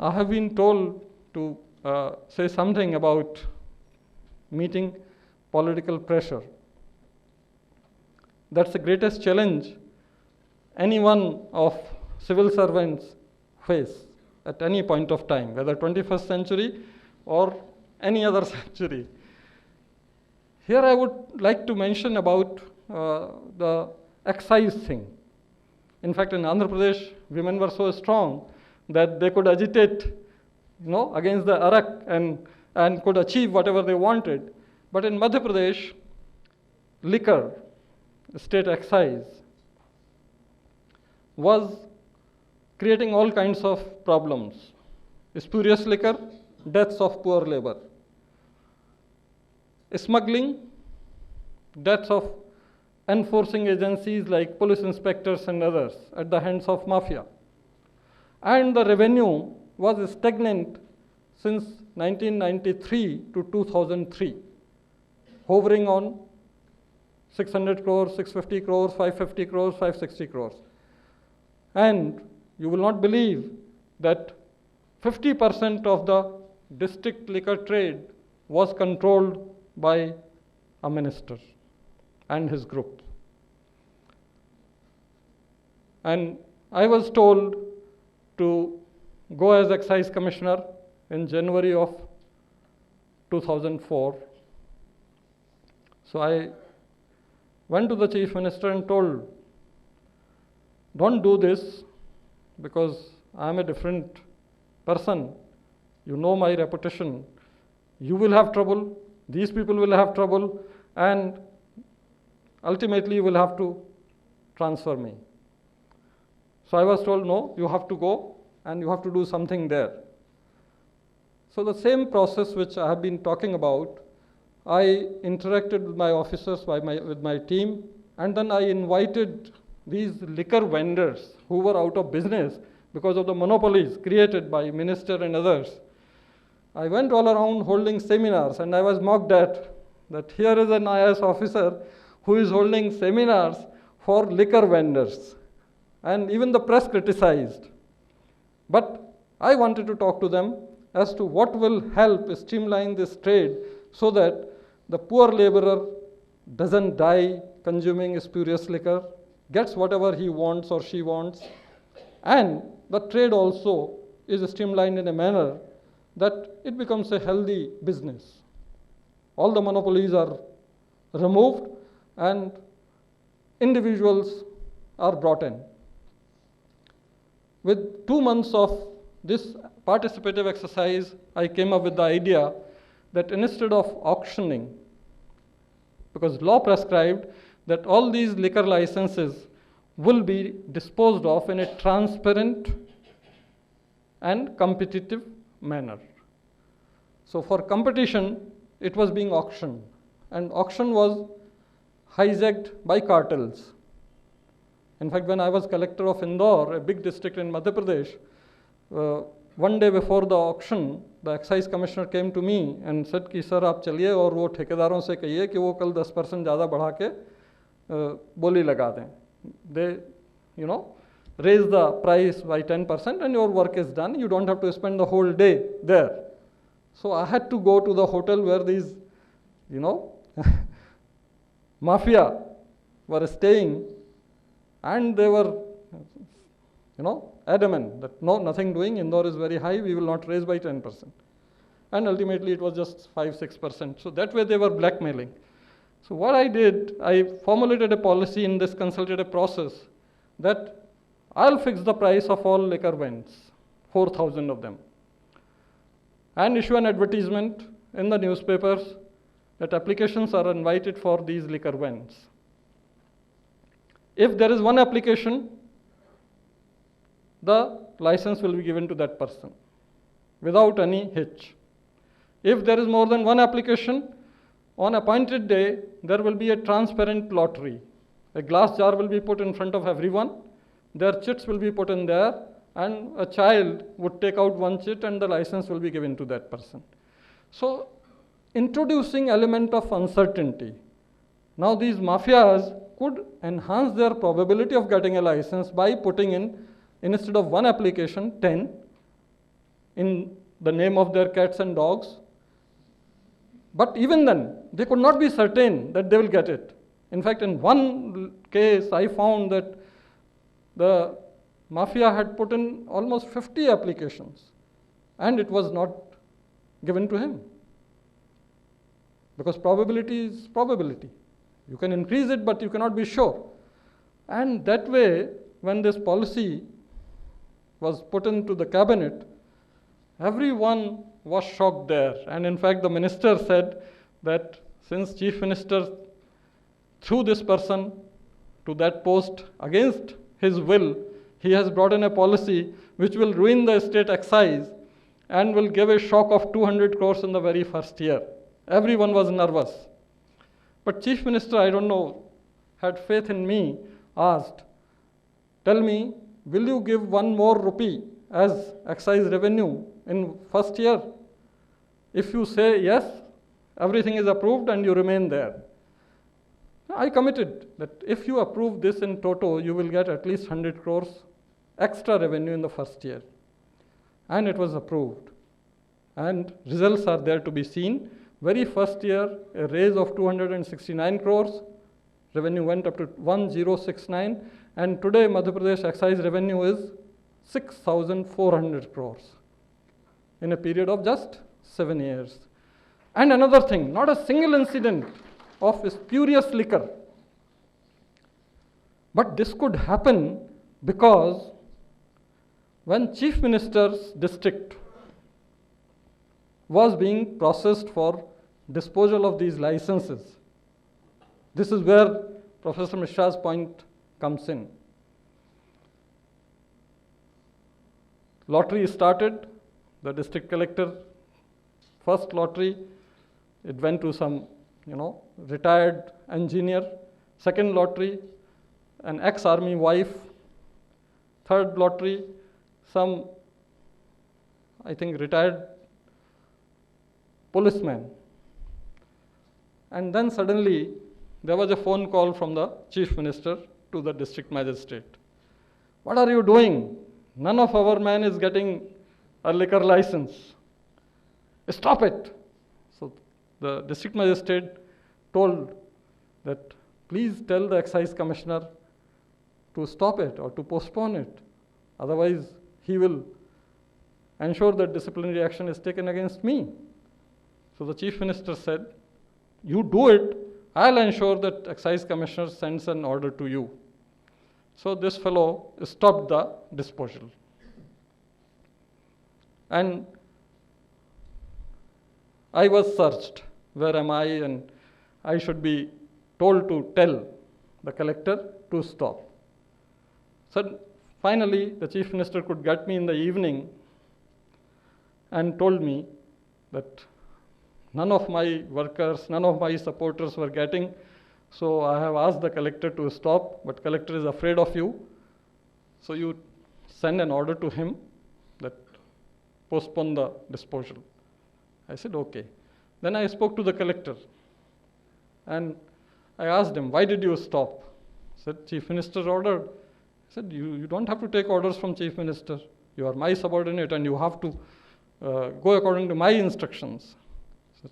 I have been told to say something about meeting political pressure. That's the greatest challenge any one of civil servants face at any point of time, whether 21st century or any other century. Here I would like to mention about the excise thing. In fact, in Andhra Pradesh, women were so strong that they could agitate, against the arak and could achieve whatever they wanted. But in Madhya Pradesh, liquor, state excise, was creating all kinds of problems. Spurious liquor, deaths of poor labor. Smuggling, deaths of enforcing agencies like police inspectors and others at the hands of mafia. And the revenue was stagnant since 1993 to 2003, hovering on 600 crores, 650 crores, 550 crores, 560 crores. And you will not believe that 50% of the district liquor trade was controlled by a minister and his group. And I was told to go as excise commissioner in January of 2004. So I went to the chief minister and told, don't do this because I am a different person. You know my reputation. You will have trouble. These people will have trouble. And ultimately you will have to transfer me. So I was told, no, you have to go and you have to do something there. So the same process which I have been talking about, I interacted with my officers, with my team, and then I invited these liquor vendors who were out of business because of the monopolies created by minister and others. I went all around holding seminars, and I was mocked at that here is an IAS officer who is holding seminars for liquor vendors. And even the press criticized. But I wanted to talk to them as to what will help streamline this trade so that the poor laborer doesn't die consuming spurious liquor, gets whatever he wants or she wants, and the trade also is streamlined in a manner that it becomes a healthy business. All the monopolies are removed and individuals are brought in. With 2 months of this participative exercise, I came up with the idea that instead of auctioning, because law prescribed that all these liquor licenses will be disposed of in a transparent and competitive manner. So for competition, it was being auctioned, and auction was hijacked by cartels. In fact, when I was collector of Indore, a big district in Madhya Pradesh, one day before the auction, the excise commissioner came to me and said कि sir आप चलिए और वो ठेकेदारों से कहिए कि वो कल 10% ज़्यादा बढ़ा के बोली लगा दें. They, raise the price by 10% and your work is done. You don't have to spend the whole day there. So I had to go to the hotel where these, mafia were staying, and they were, adamant that no, nothing doing, Indore is very high, we will not raise by 10%. And ultimately it was just 5-6%. So that way they were blackmailing. So what I did, I formulated a policy in this consultative process that I'll fix the price of all liquor vends, 4,000 of them, and issue an advertisement in the newspapers that applications are invited for these liquor vends. If there is one application, the license will be given to that person without any hitch. If there is more than one application, on appointed day, there will be a transparent lottery. A glass jar will be put in front of everyone, their chits will be put in there, and a child would take out one chit and the license will be given to that person. So, introducing element of uncertainty. Now these mafias could enhance their probability of getting a license by putting in, instead of one application, 10. in the name of their cats and dogs. But even then, they could not be certain that they will get it. In fact, in one case, I found that the mafia had put in almost 50 applications, and it was not given to him. Because probability is probability. You can increase it, but you cannot be sure. And that way, when this policy was put into the cabinet, everyone was shocked there. And in fact, the minister said that since Chief Minister threw this person to that post against his will, he has brought in a policy which will ruin the state excise and will give a shock of 200 crores in the very first year. Everyone was nervous. But Chief Minister, I don't know, had faith in me, asked, tell me, will you give 1 more rupee as excise revenue in first year? If you say yes, everything is approved and you remain there. I committed that if you approve this in toto, you will get at least 100 crores extra revenue in the first year. And it was approved. And results are there to be seen. Very first year, a raise of 269 crores. Revenue went up to 1069. And today, Madhya Pradesh excise revenue is 6,400 crores in a period of just 7 years. And another thing, not a single incident of spurious liquor. But this could happen because when Chief Minister's district was being processed for disposal of these licenses, this is where Professor Mishra's point comes in. Lottery started, the district collector, first lottery, it went to some, retired engineer. Second lottery, an ex-army wife. Third lottery, some, I think, retired policeman. And then suddenly, there was a phone call from the Chief Minister to the district magistrate. What are you doing? None of our men is getting a liquor license. Stop it. So the district magistrate told that please tell the excise commissioner to stop it or to postpone it. Otherwise, he will ensure that disciplinary action is taken against me. So the Chief Minister said, you do it, I'll ensure that excise commissioner sends an order to you. So this fellow stopped the disposal. And I was searched, where am I? And I should be told to tell the collector to stop. So finally, the Chief Minister could get me in the evening and told me that none of my workers, none of my supporters were getting, so I have asked the collector to stop, but collector is afraid of you, so you send an order to him that postpone the disposal. I said, okay. Then I spoke to the collector and I asked him, why did you stop? He said, Chief Minister's order. I said, you don't have to take orders from Chief Minister. You are my subordinate and you have to go according to my instructions. So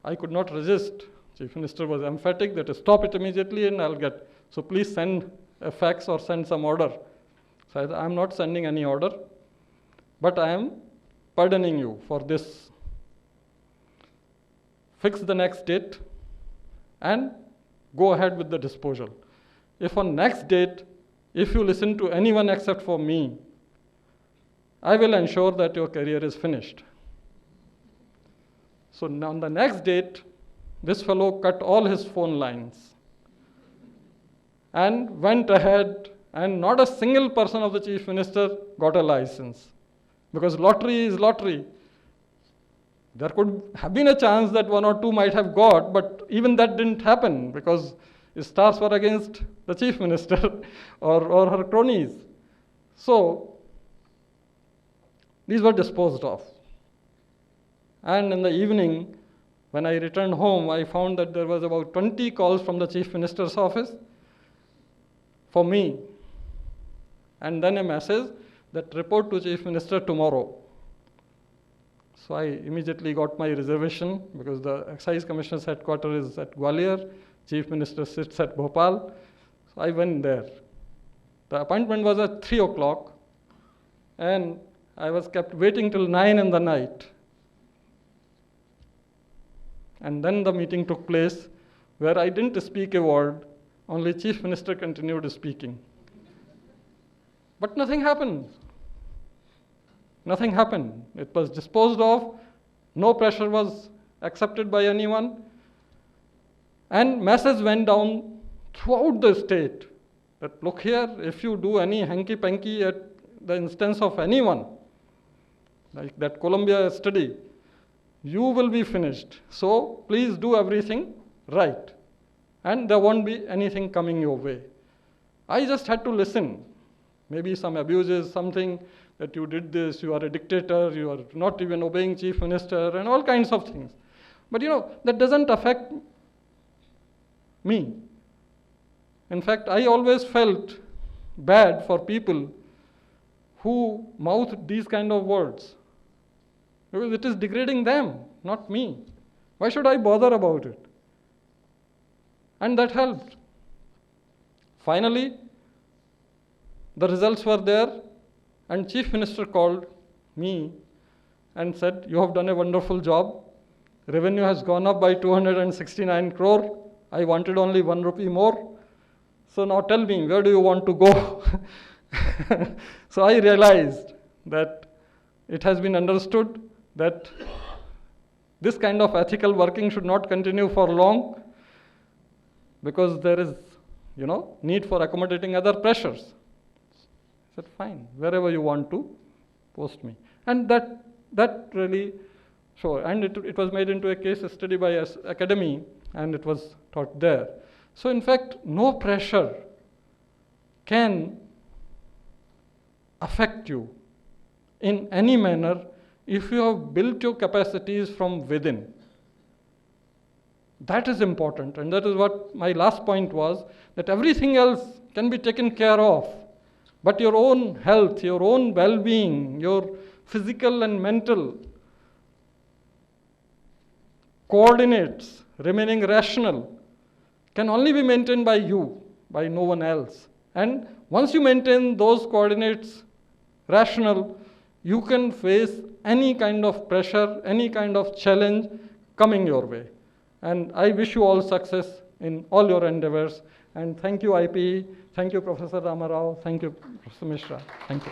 I could not resist. Chief Minister was emphatic that stop it immediately and I'll get. So please send a fax or send some order. So I said, I'm not sending any order, but I am pardoning you for this. Fix the next date and go ahead with the disposal. If on next date, if you listen to anyone except for me, I will ensure that your career is finished. So now on the next date, this fellow cut all his phone lines and went ahead, and not a single person of the Chief Minister got a license. Because lottery is lottery. There could have been a chance that 1 or 2 might have got, but even that didn't happen because stars were against the Chief Minister or her cronies. So these were disposed of. And in the evening, when I returned home, I found that there was about 20 calls from the Chief Minister's office for me. And then a message that report to Chief Minister tomorrow. So I immediately got my reservation because the Excise Commissioner's headquarters is at Gwalior, Chief Minister sits at Bhopal. So I went there. The appointment was at 3 o'clock, and I was kept waiting till 9 in the night. And then the meeting took place where I didn't speak a word, only Chief Minister continued speaking. But nothing happened. Nothing happened. It was disposed of. No pressure was accepted by anyone. And message went down throughout the state that, look here, if you do any hanky-panky at the instance of anyone, like that Columbia study, you will be finished. So please do everything right. And there won't be anything coming your way. I just had to listen. Maybe some abuses, something that you did this, you are a dictator, you are not even obeying Chief Minister, and all kinds of things. But that doesn't affect me. In fact, I always felt bad for people who mouth these kind of words, because it is degrading them, not me. Why should I bother about it? And that helped. Finally, the results were there, and Chief Minister called me and said, you have done a wonderful job. Revenue has gone up by 269 crore. I wanted only 1 rupee more. So now tell me, where do you want to go? So I realized that it has been understood that this kind of ethical working should not continue for long, because there is, need for accommodating other pressures. I said, fine, wherever you want to, post me. And that really showed. And it was made into a case study by academy, and it was taught there. So in fact, no pressure can affect you in any manner if you have built your capacities from within. That is important, and that is what my last point was, that everything else can be taken care of. But your own health, your own well-being, your physical and mental coordinates, remaining rational, can only be maintained by you, by no one else. And once you maintain those coordinates rational, you can face any kind of pressure, any kind of challenge coming your way. And I wish you all success in all your endeavors. And thank you, IPE. Thank you, Professor Rama. Thank you, Professor Mishra. Thank you.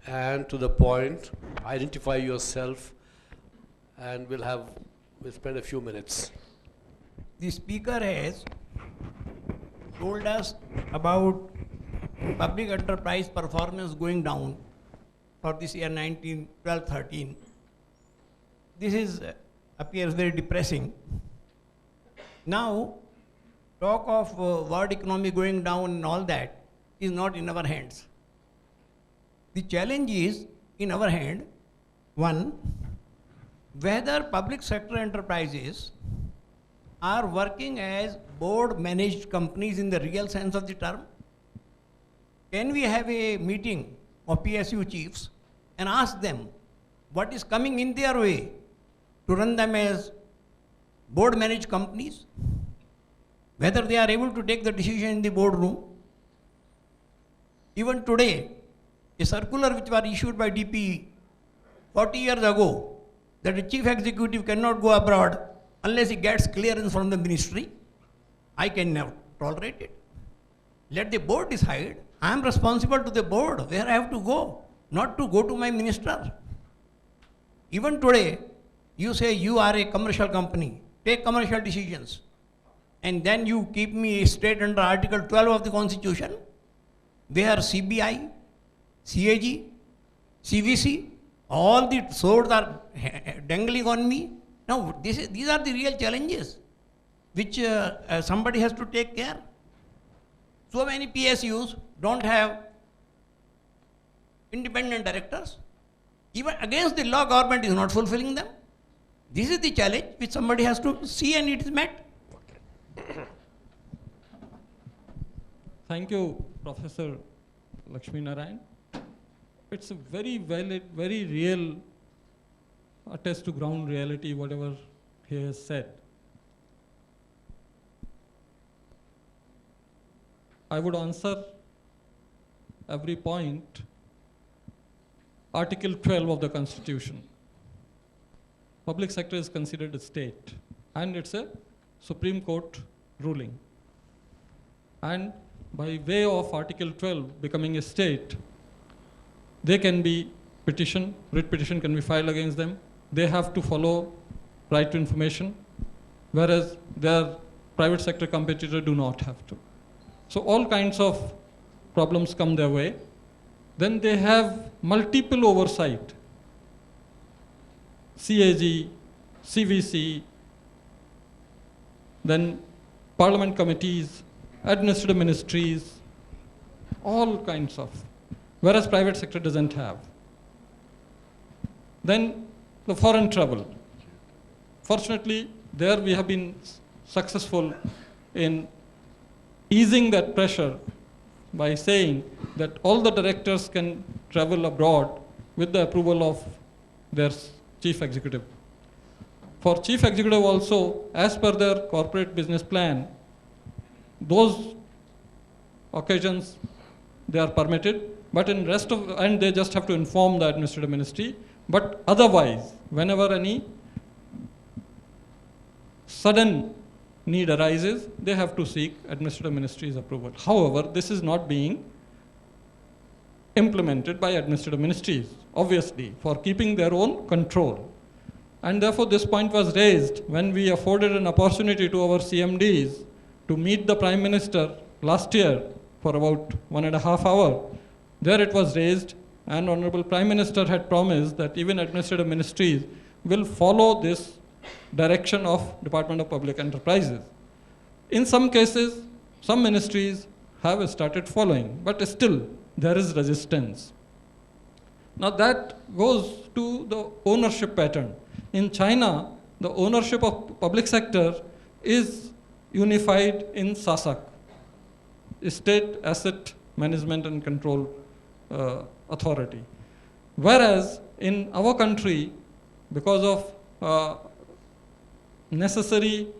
And to the point, identify yourself, and we'll spend a few minutes. The speaker has told us about public enterprise performance going down for this year 1912-13. This appears very depressing. Now, talk of world economy going down and all that is not in our hands. The challenge is in our hand, one, whether public sector enterprises are working as board managed companies in the real sense of the term. Can we have a meeting of PSU chiefs and ask them what is coming in their way to run them as board managed companies? Whether they are able to take the decision in the boardroom. Even today, a circular which was issued by DP 40 years ago, that the chief executive cannot go abroad unless he gets clearance from the ministry, I can never tolerate it. Let the board decide. I am responsible to the board where I have to go, not to go to my minister. Even today, you say you are a commercial company, take commercial decisions, and then you keep me straight under Article 12 of the Constitution, where CBI, CAG, CVC, all the swords are dangling on me. Now, these are the real challenges which somebody has to take care. So many PSUs don't have independent directors. Even against the law, government is not fulfilling them. This is the challenge which somebody has to see, and it is met. Thank you, Professor Lakshmi Narayan. It's a very valid, very real, attest to ground reality, whatever he has said. I would answer every point. Article 12 of the Constitution. Public sector is considered a state, and it's a Supreme Court ruling. And by way of Article 12 becoming a state, they can be petition, writ petition can be filed against them. They have to follow right to information, whereas their private sector competitor do not have to. So all kinds of problems come their way. Then they have multiple oversight. CAG, CVC, then parliament committees, administrative ministries, all kinds of, whereas private sector doesn't have. Then the foreign travel. Fortunately, there we have been successful in easing that pressure by saying that all the directors can travel abroad with the approval of their chief executive. For chief executive also, as per their corporate business plan, those occasions they are permitted, but in rest of, and they just have to inform the administrative ministry, but otherwise, whenever any sudden need arises, they have to seek administrative ministry's approval. However, this is not being implemented by administrative ministries, obviously, for keeping their own control. And therefore, this point was raised when we afforded an opportunity to our CMDs to meet the Prime Minister last year for about 1.5 hours. There it was raised, and Honorable Prime Minister had promised that even administrative ministries will follow this direction of Department of Public Enterprises. In some cases, some ministries have started following, but still there is resistance. Now that goes to the ownership pattern. In China, the ownership of public sector is unified in SASAC, State Asset Management and Control Authority. Whereas in our country, because of necessity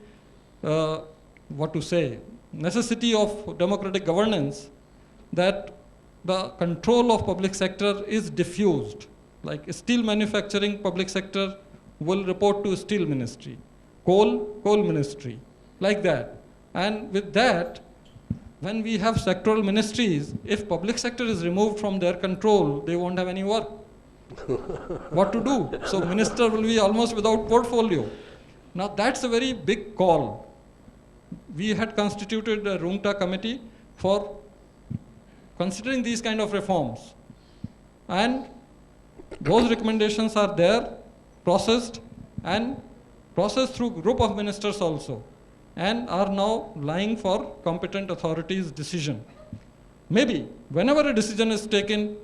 of democratic governance, that the control of public sector is diffused. Like steel manufacturing, public sector will report to steel ministry, coal ministry, like that. And with that, when we have sectoral ministries, if public sector is removed from their control, they won't have any work. What to do? So minister will be almost without portfolio. Now that's a very big call. We had constituted a Rungta committee for considering these kind of reforms. And those recommendations are there, processed through group of ministers also, and are now lying for competent authorities' decision. Maybe whenever a decision is taken,